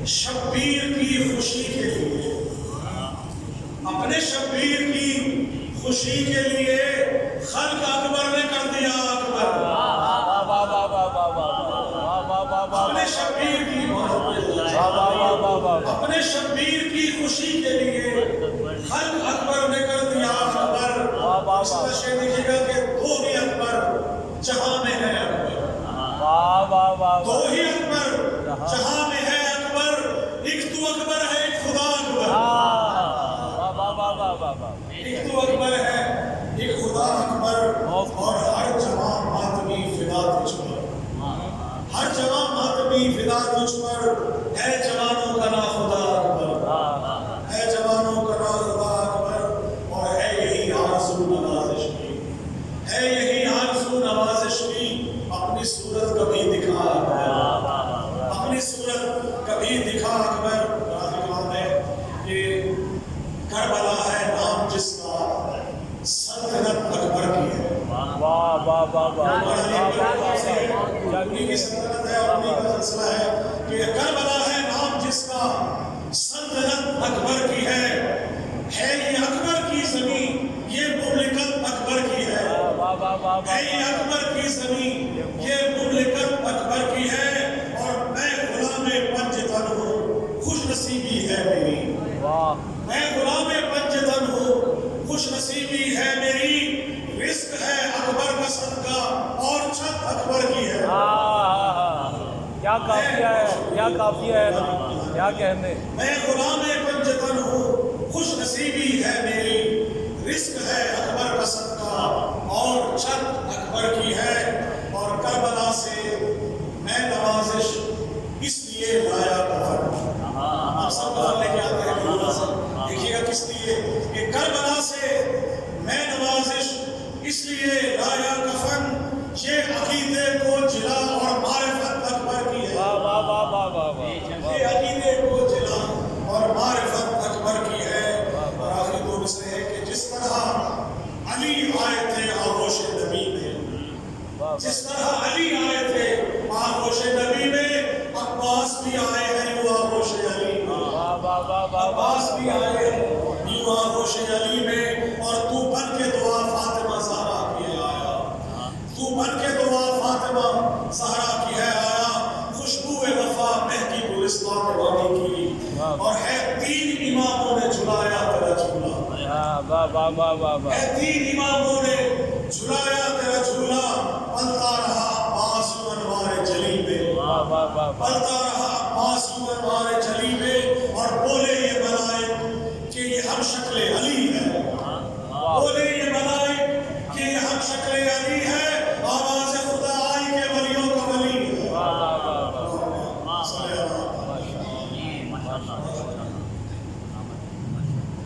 شبیر کی خوشی کے لیے، اپنے شبیر کی خوشی کے لیے خلق اکبر نے کر دیا اکبر، اپنے شبیر کی اپنے شبیر کی خوشی کے لیے خلق اکبر نے کر دیا اکبر۔ اس طرح سے دیکھیے گا کہ دو ہی اکبر جہاں میں ہے اکبر، دو ہی اکبر جہاں میں ہے اکبر، ایک تو اکبر ہے ایک خدا اکبر، ایک تو اکبر ہے ایک خدا اکبر، اور ہر جوان ماتمی فدا تجھ پر، ہر جوان ماتمی فدا تجھ پر، ہے جوانوں کا نا خدا اکبر، ہے جوانوں کا نا خدا اکبر، اور ہے یہی آرزو نوازش کی، ہے یہی آرزو نوازش کی، اپنی صورت کبھی دکھا اکبر، اپنی صورت کبھی دکھا اکبر۔ کلام ہے کہ کربلا ہے نام جس کا، سلطنت اکبر کی ہے، انہی کی سلطنت ہے اور انہی کا سلسلہ ہے کہ کربلا ہے نام جس کا، سلطنت اکبر کی ہے یہ اکبر کی زمین، یہ مملکت اکبر کی ہے یہ اکبر کی زمین، یہ مملکت اکبر کی ہے، اور میں غلام پنجتن ہوں، خوش نصیبی ہے میری، میں غلام پنجتن ہوں، خوش نصیبی ہے میری، رزق ہے اکبر کا صدقہ اور چھت اکبر کی ہے۔ کیا کافیہ ہے، کیا کافیہ ہے، کیا کہنے۔ میں غلام پنجتن ہوں، خوش نصیبی ہے میری، رزق ہے اکبر کا صدقہ اور چھت اکبر کی ہے، اور کربلا سے میں نوازش اس لیے لایا کفن۔ آپ سب کفن لے کے آتے ہیں کربلا سے، دیکھیے گا کس لیے کہ کربلا سے میں نوازش اس لیے لایا کفن، یہ عقیدے کو جلا اور معرفت اکبر کی ہے، یہ عقیدے کو جلا اور معرفت اکبر کی ہے۔ اور آخری دو مصرے ہے کہ جس طرح علی آئے تھے آغوش نبی میں، جس طرح علی آئے تھے آغوش نبی میں، عباس بھی آئے ہیں یوں آغوش علی میں، عباس بھی آئے ہیں یوں آغوش علی میں، اور تو بن کے دعا فاطمہ زہرا کی ہے آیا، تو بن کے دعا فاطمہ زہرا کی ہے آیا، خوشبو وفا مہکی گلستان وادی کی، اور ہے تین اماموں نے جھلایا تیرا جھولا، ہے تین اماموں نے جھلایا تیرا جھولا، پلتا رہا عباس یوں انوار جلی میں، پلتا رہا عباس یوں انوار جلی میں، اور بولے یہ ملائک کہ یہ ہم شکل علی ہے، بولے یہ ملائک کہ یہ ہم شکل علی ہے، آواز خدا آئی کہ ولیوں کا ولی ہے۔